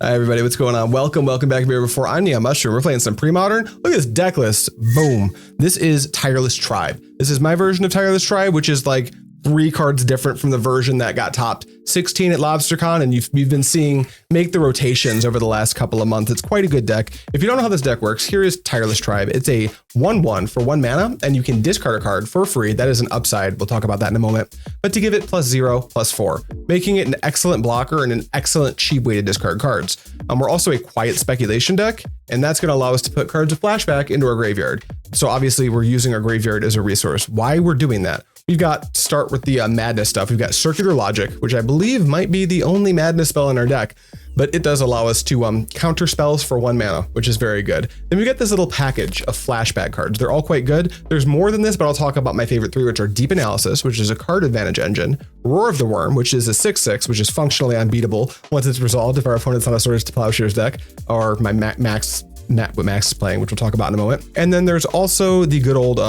Hi everybody, what's going on? Welcome back here before. I'm NeonMushroom. We're playing some Premodern. Look at this deck list. Boom. This is Tireless Tribe. This is my version of Tireless Tribe, which is like 3 cards different from the version that got topped 16 at LobsterCon, and you've been seeing make the rotations over the last couple of months. It's quite a good deck. If you don't know how this deck works, here is Tireless Tribe. It's a 1/1 for 1 mana, and you can discard a card for free. That is an upside. We'll talk about that in a moment. But to give it +0, +4, making it an excellent blocker and an excellent cheap way to discard cards. We're also a quiet speculation deck, and that's going to allow us to put cards with flashback into our graveyard. So obviously we're using our graveyard as a resource. Why we're doing that? We've got, start with the madness stuff. We've got Circular Logic, which I believe might be the only madness spell in our deck, but it does allow us to counter spells for 1 mana, which is very good. Then we get this little package of flashback cards. They're all quite good. There's more than this, but I'll talk about my favorite 3, which are Deep Analysis, which is a card advantage engine, Roar of the Wurm, which is a 6/6, which is functionally unbeatable once it's resolved if our opponent's on a Swords to Plowshares deck, or my what Max is playing, which we'll talk about in a moment. And then there's also the good old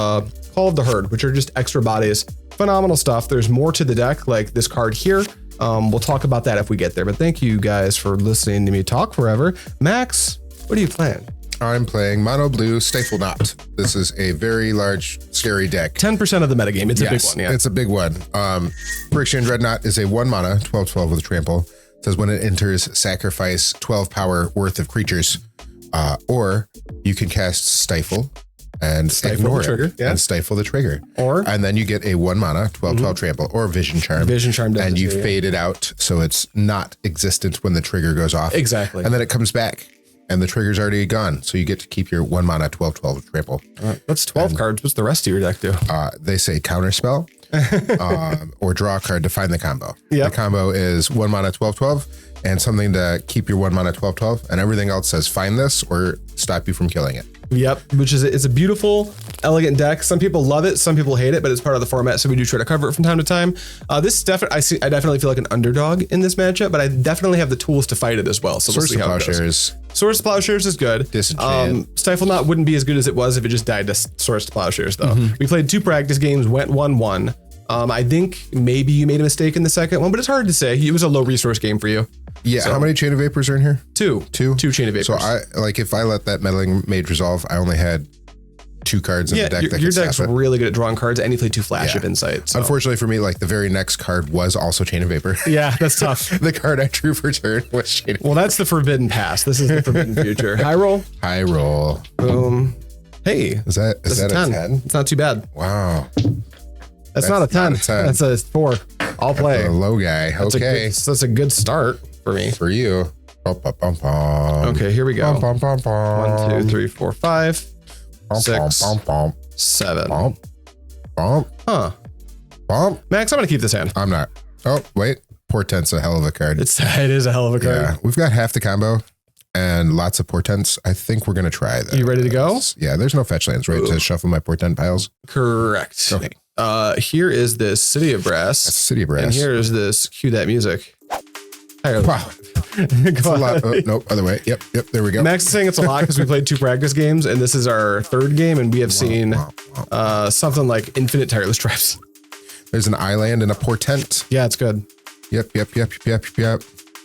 Call of the Herd, which are just extra bodies. Phenomenal stuff. There's more to the deck, like this card here. We'll talk about that if we get there, but thank you guys for listening to me talk forever. Max, what are you playing? I'm playing Mono Blue Stiflenought. This is a very large, scary deck. 10% of the metagame. It's a big one, yeah. It's a big one. Phyrexian Dreadnought is a 1 mana, 12/12 with trample. It says when it enters, sacrifice 12 power worth of creatures. Or you can cast Stifle and ignore the trigger, and stifle the trigger. And then you get a 1 mana, 12/12 trample, or Vision Charm. Vision Charm does and you fade it out so it's not existent when the trigger goes off. Exactly. And then it comes back and the trigger's already gone. So you get to keep your 1 mana, 12/12 trample. All right, that's 12 cards. What's the rest of your deck do? They say Counterspell or draw a card to find the combo. Yep. The combo is 1 mana, 12/12 and something to keep your 1 mana, 12/12, and everything else says find this or stop you from killing it. Yep, which is it's a beautiful, elegant deck. Some people love it, some people hate it, but it's part of the format, so we do try to cover it from time to time. This definitely, I definitely feel like an underdog in this matchup, but I definitely have the tools to fight it as well. So we'll see how it goes. Swords to Plowshares is good. Disenchant. Stiflenought wouldn't be as good as it was if it just died to Swords to Plowshares, though. We played 2 practice games, went 1-1. I think maybe you made a mistake in the second one, but it's hard to say. It was a low resource game for you. Yeah. So, how many Chain of Vapors are in here? 2. 2 Chain of Vapors. So if I let that Meddling Mage resolve, I only had 2 cards in the deck. Your deck's really good at drawing cards, and you play 2 Flash of Insight. So. Unfortunately for me, like the very next card was also Chain of Vapor. Yeah, that's tough. The card I drew for turn was Chain of Vapor. Well, that's the Forbidden Past. This is the Forbidden Future. High roll. High roll. Boom. Hey. Is that a 10? It's not too bad. Wow. That's not a 10. That's a 4. I'll play. That's a low guy. That's a good start for me. For you. Okay, here we go. 1, 2, 3, 4, 5, 6, 7. Huh. Max, I'm gonna keep this hand. I'm not. Oh, wait. Portent's a hell of a card. It is a hell of a card. Yeah, we've got half the combo and lots of portents. I think we're gonna try that. You ready to go? Yeah, there's no fetch lands, right? To shuffle my portent piles. Correct. Okay. Here is this City of Brass. That's City of Brass. And here is this Cue That Music. Wow. It's a lot. Nope, other way. Yep, there we go. Max is saying it's a lot because we played 2 practice games, and this is our 3rd game, and we have seen something like infinite Tireless Tribes. There's an island and a portent. Yeah, it's good. Yep.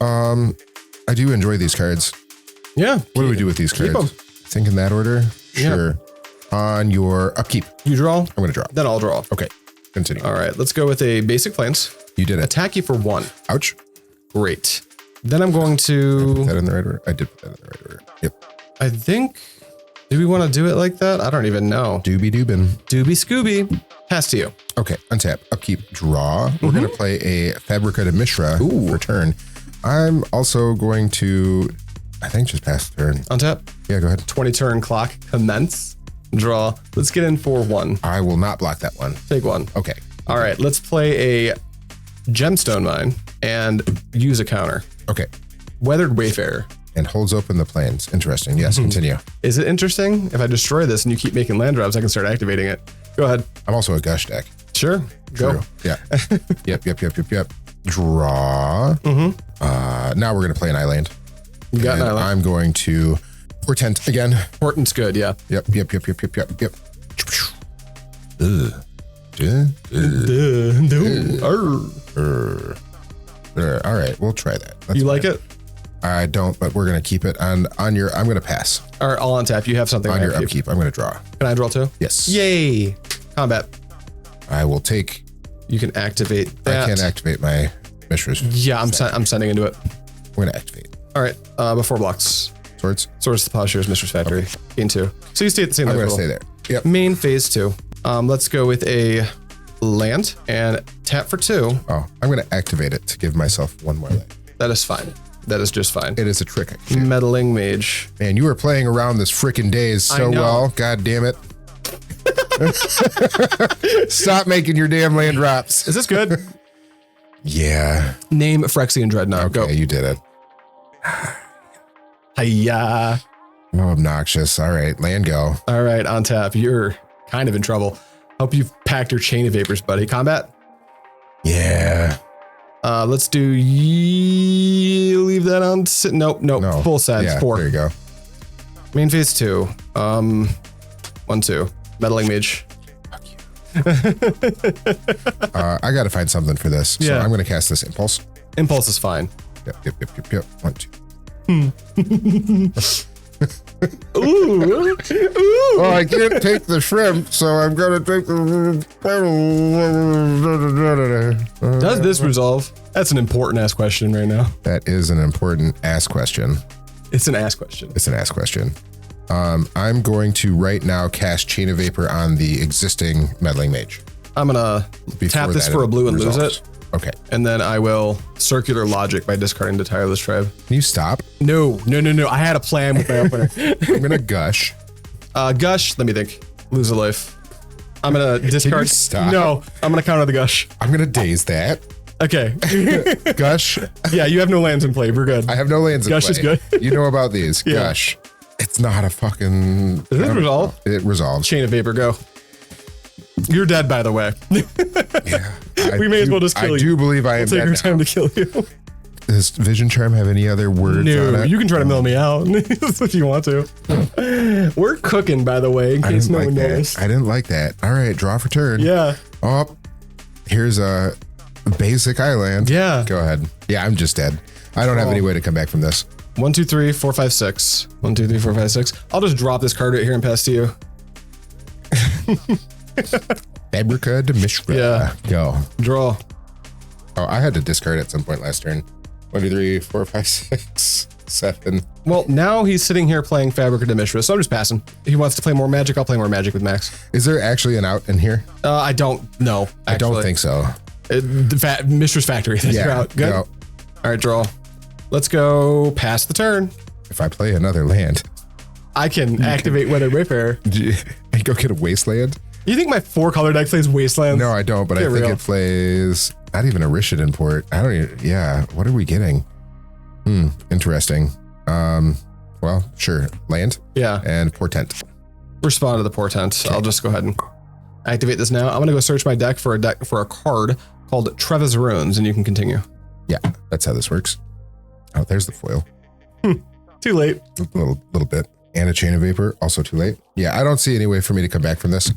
I do enjoy these cards. Yeah. What do we do with these cards? I think in that order? Sure. Yep. On your upkeep. You draw? I'm going to draw. Then I'll draw. Okay. Continue. All right. Let's go with a basic Plains. You did it. Attack you for 1. Ouch. Great. Then I'm going to... Put that in the right order? I did put that in the right order. Yep. I think... Do we want to do it like that? I don't even know. Doobie Doobin. Doobie Scooby. Pass to you. Okay. Untap. Upkeep. Draw. We're going to play a Fabricated Mishra for turn. I'm also going to... I think just pass the turn. Untap. Yeah, go ahead. 20 turn clock. Commence. Draw. Let's get in for 1. I will not block that one. Take 1. Okay. All right. Let's play a Gemstone Mine and use a counter. Okay. Weathered Wayfarer. And holds open the plains. Interesting. Yes, continue. Is it interesting? If I destroy this and you keep making land drops, I can start activating it. Go ahead. I'm also a Gush deck. Sure. Go. Yeah. Yep. Draw. Now we're going to play an island. You got an island. I'm going to portent again. Portent's good, yeah. Yep. All right, we'll try that. You like it? I don't, but we're going to keep it on your, I'm going to pass. All right, I'll untap. You have something on your upkeep. I'm going to draw. Can I draw too? Yes. Yay. Combat. I will take. You can activate that. I can't activate my Mishra's. Yeah, I'm sending into it. We're going to activate. All right, before blocks. Swords. Swords to Plowshares, Mishra's Factory. Okay. Gain 2. So you stay at the same level. I'm going to stay there. Yep. Main phase 2. Let's go with a land and tap for 2. Oh, I'm going to activate it to give myself 1 more life. That is fine. That is just fine. It is a trick. Meddling Mage. Man, you were playing around this freaking Daze so well. God damn it. Stop making your damn land drops. Is this good? Yeah. Name Phyrexian Dreadnought. Okay, Go. You did it. Hiya. Oh, obnoxious. All right, land go. All right, on tap. You're kind of in trouble. Hope you've packed your Chain of Vapors, buddy. Combat? Yeah. Let's do leave that on. Nope. No. Full set. Yeah, 4. there you go. Main phase 2. 1, 2. Meddling Mage. Fuck you. I got to find something for this. So I'm going to cast this Impulse. Impulse is fine. Yep. 1, 2. Ooh. Oh, I can't take the shrimp, so I'm going to take the. Does this resolve? That's an important ass question right now. That is an important ass question. It's an ass question. It's an ass question. I'm going to right now cast Chain of Vapor on the existing Meddling Mage. I'm gonna tap this for a blue and lose it. Okay. And then I will Circular Logic by discarding the Tireless Tribe. Can you stop? No. I had a plan with my opener. I'm gonna Gush. Gush, let me think. Lose a life. I'm gonna discard. Can you stop? No, I'm gonna counter the Gush. I'm gonna Daze that. Okay. Gush. Yeah, you have no lands in play. We're good. I have no lands in play. Gush is good. You know about these. Yeah. Gush. It's not a fucking. Does it resolve? It resolves. Chain of Vapor, go. You're dead, by the way. Yeah. We may as well just kill you. I do believe I am Take dead your now. time to kill you. Does Vision Charm have any other words on No, it? you can try to mill me out if you want to. We're cooking, by the way, in I case didn't no like one that. noticed. I didn't like that. All right, draw for turn. Yeah. Oh, here's a basic island. Yeah. Go ahead. Yeah, I'm just dead. I don't have any way to come back from this. 1, 2, 3, 4, 5, 6. 1, 2, 3, 4, 5, 6. I'll just drop this card right here and pass to you. Fabrica de Mishra. Yeah. Go. Draw. Oh, I had to discard at some point last turn. 1, 2, 3, 4, 5, 6, 7. Well, now he's sitting here playing Fabrica de Mishra, so I'm just passing. He wants to play more Magic, I'll play more Magic with Max. Is there actually an out in here? I don't know. I don't think so. Mishra's Factory. That's your out. Good. No. All right, draw. Let's go past the turn. If I play another land, I can activate Weathered Wayfarer. and go get a wasteland. You think my 4-color deck plays Wastelands? No, I don't, but I think it plays not even a Rishadan port. I don't even, yeah. What are we getting? Interesting. Well, sure. Land. Yeah. And Portent. Respond to the Portent. Okay. I'll just go ahead and activate this now. I'm gonna go search my deck for a card called Treva's Runes, and you can continue. Yeah, that's how this works. Oh, there's the foil. Too late. A little bit. And a Chain of Vapor, also too late. Yeah, I don't see any way for me to come back from this.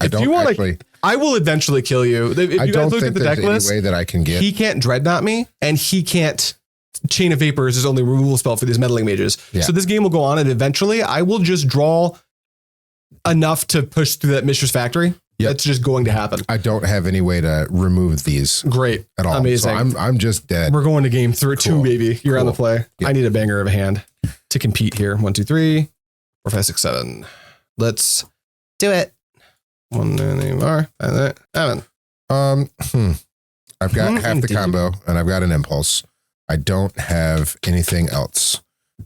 I will eventually kill you. If you guys look at the deck list, any way that I can get. He can't Dreadnought me, and he can't Chain of Vapor is his only removal spell for these Meddling Mages. Yeah. So this game will go on, and eventually I will just draw enough to push through that Mishra's Factory. Yep. That's just going to happen. I don't have any way to remove these. Great. At all. Amazing. So I'm just dead. We're going to game 2, baby. You're on the play. Yep. I need a banger of a hand to compete here. 1, 2, 3, 4, 5, 6, 7. Let's do it. 1 anymore. 7. I've got half the combo and I've got an impulse. I don't have anything else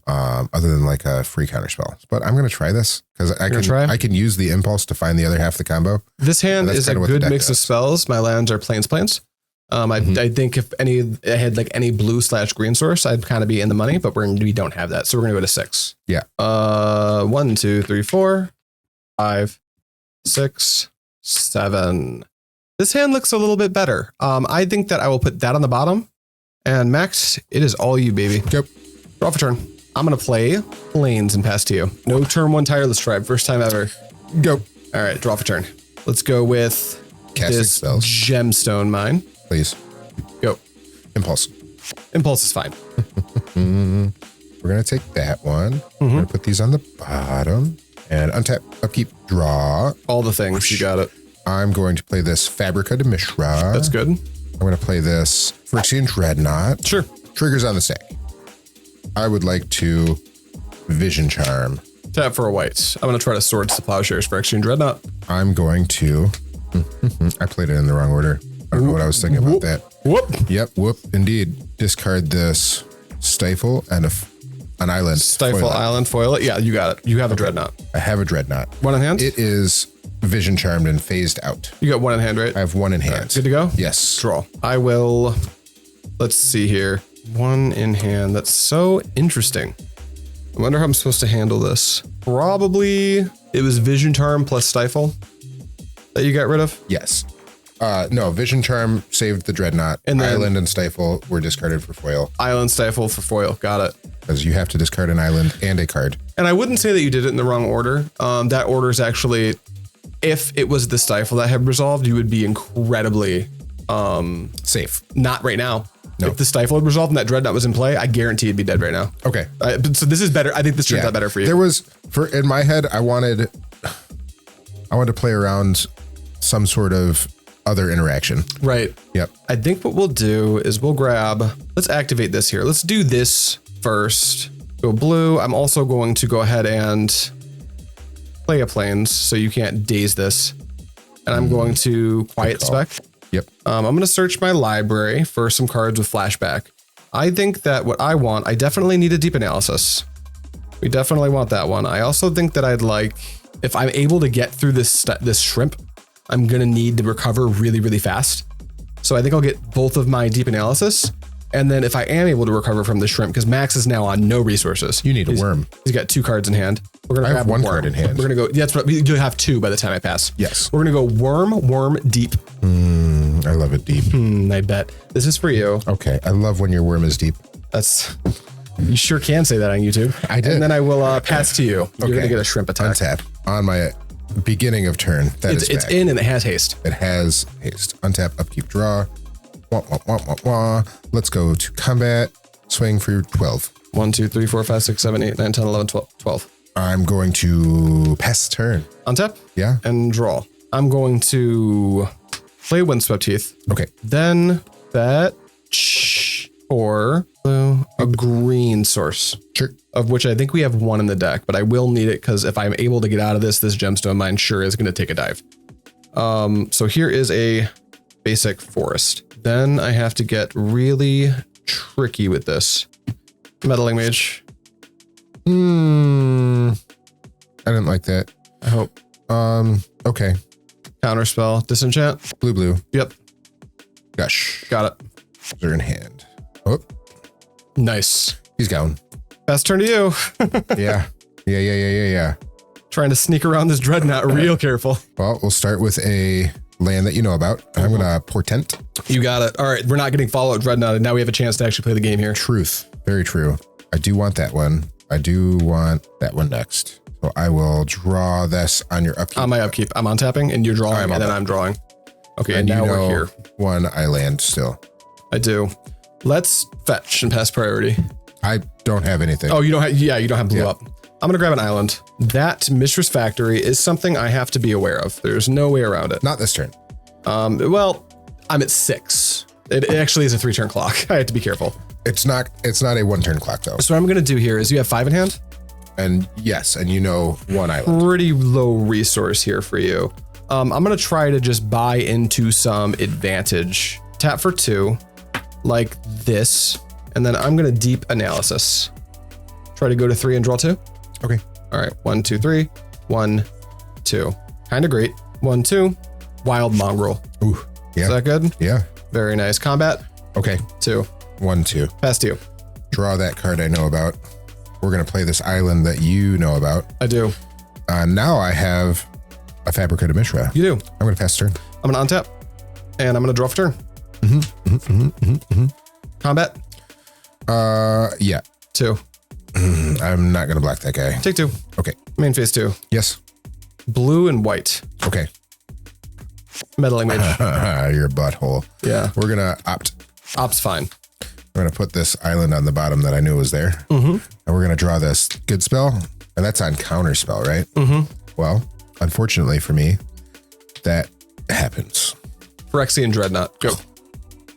other than like a free counterspell. But I'm going to try this because I can use the impulse to find the other half the combo. This hand is a good mix of spells. My lands are plains. I think if I had like any blue/green source, I'd kind of be in the money, but we don't have that. So we're going to go to 6. Yeah. 1, 2, 3, 4, 5, 6, 7. This hand looks a little bit better. I think that I will put that on the bottom. And Max, it is all you, baby. Yep. Draw for turn. I'm going to play Lanes and pass to you. No turn 1 Tireless Tribe. First time ever. Go. All right, draw for turn. Let's go with casting this spells. Gemstone Mine. Please. Go. Impulse. Impulse is fine. we're going to take that one. We're going to put these on the bottom and untap, upkeep, draw. All the things. You got it. I'm going to play this Fabrica de Mishra. That's good. I'm going to play this Phyrexian Dreadnought. Sure. Triggers on the stack. I would like to Vision Charm. Tap for a white. I'm going to try to Swords to Plowshares for Phyrexian Dreadnought. I'm going to... I played it in the wrong order. I don't know what I was thinking about that. Whoop. Yep, whoop, indeed. Discard this Stifle and an Island. Stifle, foil it. Island, foil it. Yeah, you got it. You have a Dreadnought. I have a Dreadnought. One in hand? It is Vision Charmed and phased out. You got one in hand, right? I have one in hand. Good to go? Yes. Draw. I will... Let's see here. One in hand. That's so interesting. I wonder how I'm supposed to handle this. Probably it was Vision Charm plus Stifle that you got rid of. Yes. No, Vision Charm saved the Dreadnought. And then Island and Stifle were discarded for foil. Island, Stifle for foil. Got it. Because you have to discard an island and a card. And I wouldn't say that you did it in the wrong order. That order is actually, if it was the Stifle that had resolved, you would be incredibly safe. Not right now. No. If the Stifle had resolved and that Dreadnought was in play, I guarantee you'd be dead right now. Okay. So this is better. I think this turns out better for you. There was, in my head, I wanted to play around some sort of other interaction. Right. Yep. I think what we'll do is we'll grab, let's activate this here. Let's do this first. Go blue. I'm also going to go ahead and play a plains so you can't daze this. And I'm going to quiet spec. Yep. I'm going to search my library for some cards with flashback. I think that what I want, I definitely need a deep analysis. We definitely want that one. I also think that I'd like, if I'm able to get through this shrimp, I'm going to need to recover really, really fast. So I think I'll get both of my deep analysis. And then if I am able to recover from the shrimp, because Max is now on no resources. You need a Wurm. He's got 2 cards in hand. We're going to have one card in hand. We're going to go, that's right. You'll have 2 by the time I pass. Yes. We're going to go Wurm deep. I love it deep. I bet. This is for you. Okay. I love when your Wurm is deep. You sure can say that on YouTube. I did. And then I will pass to you. You're going to get a shrimp attack. Untap on my beginning of turn. It's in and it has haste. It has haste. Untap, upkeep, draw. Wah, wah, wah, wah, wah. Let's go to combat. Swing for 12. 1, 2, 3, 4, 5, 6, 7, 8, 9, 10, 11, 12. I'm going to pass the turn. Untap? Yeah. And draw. I'm going to play Windswept Heath. Okay. Then fetch for a green source. Sure. Of which I think we have 1 in the deck, but I will need it because if I'm able to get out of this Gemstone Mine sure is going to take a dive. So here is a basic forest. Then I have to get really tricky with this. Meddling Mage. I didn't like that. I hope. Okay. Counterspell. Disenchant. Blue. Yep. Gush. Got it. They're in hand. Oh, Nice. he's gone. Best turn to you. Yeah. Trying to sneak around this Dreadnought real careful. Well, we'll start with a land that you know about. I'm going to Portent. You got it. All right. We're not getting Fallout Dreadnought, and now we have a chance to actually play the game here. Truth. Very true. I do want that one. I do want that one next. So I will draw this on your upkeep. On my upkeep. I'm on tapping, and you're drawing, and then I'm drawing. Okay, and now we're here. One island still. I do. Let's fetch and pass priority. I don't have anything. Oh, you don't have, you don't have blue up. I'm going to grab an island. That Mishra's Factory is something I have to be aware of. There's no way around it. Not this turn. Well, I'm at 6. It actually is a 3-turn clock. I have to be careful. It's not a 1-turn clock though. So what I'm going to do here is you have 5 in hand. And yes, and you know 1 island. Pretty low resource here for you. I'm going to try to just buy into some advantage. Tap for 2 like this. And then I'm going to deep analysis. Try to go to 3 and draw 2. Okay. All right. 1, 2, 3. 1, 2. Kind of great. 1, 2. Wild Mongrel. Ooh. Yeah. Is that good? Yeah. Very nice. Combat. Okay. 2. 1, 2. Pass to you. Draw that card I know about. We're going to play this island that you know about. I do. Now I have a Fabrica de Mishra. You do. I'm going to pass turn. I'm going to untap. And I'm going to draw for turn. Combat. Yeah. 2. I'm not going to block that guy. Take 2. Okay. Main phase 2. Yes. Blue and white. Okay. Meddling Mage. Your butthole. Yeah. We're going to opt. Opt's fine. I'm going to put this island on the bottom that I knew was there. And we're going to draw this good spell. And that's on Counterspell, right? Well, unfortunately for me, that happens. Phyrexian Dreadnought. Go.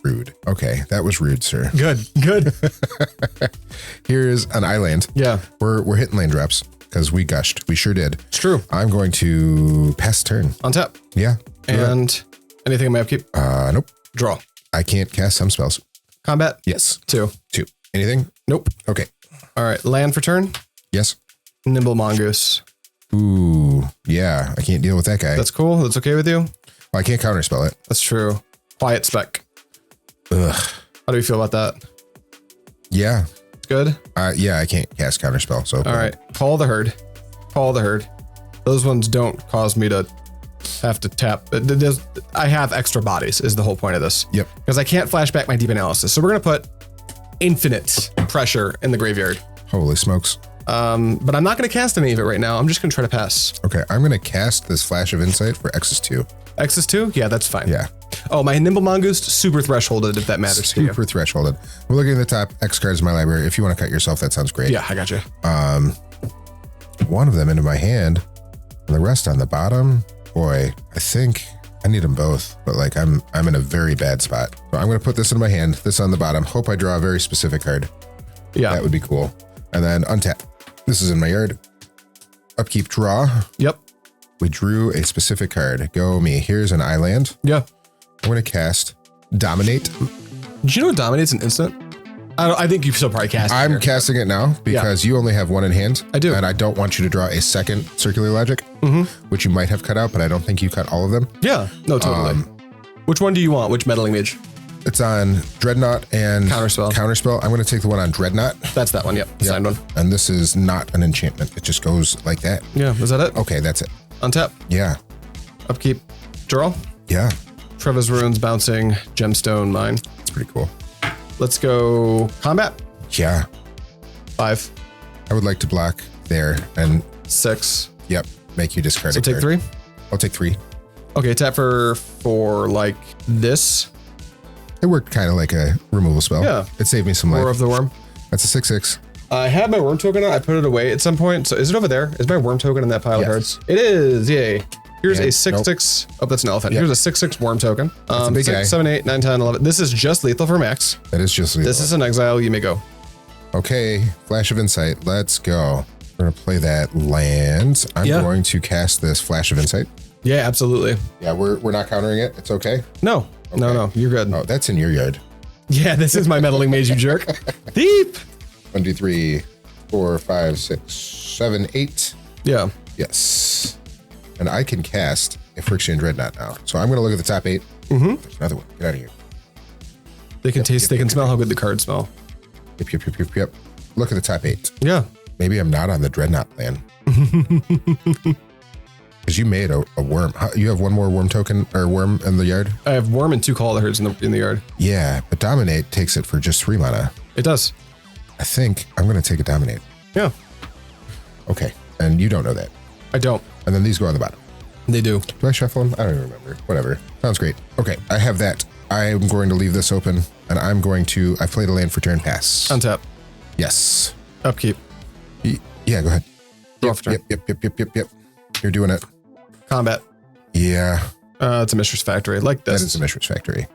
Rude. Okay, that was rude, sir. Good. Here's an island. Yeah. We're hitting land drops because we gushed. We sure did. It's true. I'm going to pass turn. On tap. Yeah. And anything in my upkeep? Nope. Draw. I can't cast some spells. Combat? Yes. 2. Anything? Nope. Okay. All right. Land for turn? Yes. Nimble Mongoose. Ooh, yeah. I can't deal with that guy. That's cool. That's okay with you? Well, I can't counterspell it. That's true. Quiet Spec. Ugh. How do you feel about that? Yeah. It's good? Yeah, I can't cast counterspell. So all right. Call the herd. Those ones don't cause me to have to tap. I have extra bodies is the whole point of this. Yep. Because I can't flash back my deep analysis. So we're going to put infinite pressure in the graveyard. Holy smokes. But I'm not going to cast any of it right now. I'm just going to try to pass. Okay, I'm going to cast this Flash of Insight for X's 2. X's 2? Yeah, that's fine. Yeah. Oh, my Nimble Mongoose, super thresholded if that matters to you. Super thresholded. We're looking at the top X cards in my library. If you want to cut yourself, that sounds great. Yeah, I got you. One of them into my hand and the rest on the bottom. Boy, I think I need them both, but like I'm in a very bad spot. So I'm going to put this in my hand, this on the bottom. Hope I draw a very specific card. Yeah. That would be cool. And then untap. This is in my yard. Upkeep, draw. Yep. We drew a specific card. Go me. Here's an island. Yeah. I'm going to cast Dominate. Did you know Dominate's an instant? I think you still probably cast it. I'm casting it now because you only have one in hand. I do. And I don't want you to draw a second Circular Logic, which you might have cut out, but I don't think you cut all of them. Yeah. No, totally. Which one do you want? Which Meddling Mage? It's on Dreadnought and Counterspell. I'm going to take the one on Dreadnought. That's that one. Yep. Signed one. And this is not an enchantment. It just goes like that. Yeah. Is that it? Okay, that's it. Untap. Yeah. Upkeep. Draw. Yeah. Treva's Runes bouncing. Gemstone Mine. It's pretty cool. Let's go combat. Yeah. 5. I would like to block there and 6. Yep. Make you discard So a take card. 3. I'll take 3. Okay. Tap for like this. It worked kind of like a removal spell. Yeah. It saved me some life. Roar of the Wurm. That's a 6/6. I had my Wurm token on. I put it away at some point. So is it over there? Is my Wurm token in that pile of cards? It is. Yay. Here's a 6/6. Oh, that's an elephant. Yep. Here's a 6/6 Wurm token. a big 6, guy. 7, 8, 9, 10, 11. This is just lethal for max. That is just lethal. This is an exile. You may go. Okay. Flash of Insight. Let's go. We're going to play that land. I'm going to cast this Flash of Insight. Yeah, absolutely. Yeah, we're not countering it. It's okay. No. No. You're good. Oh, that's in your yard. Yeah, this is my Meddling Mage, you jerk. Deep. 1, 2, 3, 4, 5, 6, 7, 8. Yeah. Yes. And I can cast a Phyrexian Dreadnought now. So I'm going to look at the top 8. There's another one. Get out of here. They can taste, they can smell how good the cards smell. Yep. Look at the top 8. Yeah. Maybe I'm not on the Dreadnought plan. Because you made a Wurm. You have one more Wurm token or Wurm in the yard? I have Wurm and 2 Call the Herds in the yard. Yeah, but Dominate takes it for just 3 mana. It does. I think I'm going to take a Dominate. Yeah. Okay. And you don't know that. I don't. And then these go on the bottom. They do. Do I shuffle them? I don't even remember. Whatever. Sounds great. Okay. I have that. I'm going to leave this open and I played a land for turn pass. Untap. Yes. Upkeep. Yeah, go ahead. Draw for turn. Yep. You're doing it. Combat. Yeah. It's a Mishra's Factory. Like this. That is a Mishra's Factory.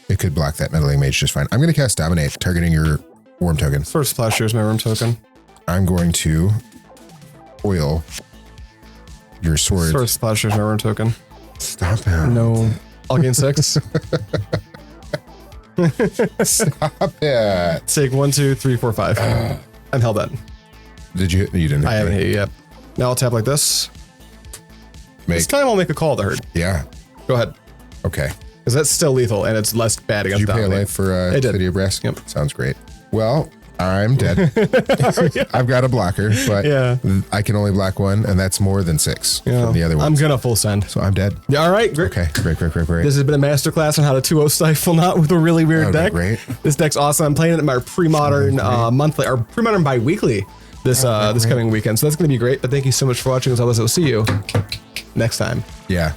It could block that Meddling Mage just fine. I'm going to cast Dominate, targeting your Wurm token. First Plowshares, my Wurm token. I'm going to oil your sword. First Plowshares, my Wurm token. Stop it. No. I'll gain 6. Stop it. Take 1, 2, 3, 4, 5. I'm held that. Did you? You didn't. I haven't hit you yet. Now I'll tap like this. This Make. time I'll make a Call the Herd. Yeah. Go ahead. Okay. Because that's still lethal and it's less bad Did against you pay a Dominate. life for I did. City of Brass? Yep. Sounds great. Well, I'm dead. I've got a blocker, but I can only block 1, and that's more than 6 from the other one. I'm gonna full send. So I'm dead. Yeah, all right, great. Okay, great. This has been a masterclass on how to 2-0 Stiflenought with a really weird deck. Great. This deck's awesome. I'm playing it in my Premodern monthly or Premodern bi-weekly this this coming weekend. So that's gonna be great. But thank you so much for watching. As always, I'll see you next time. Yeah.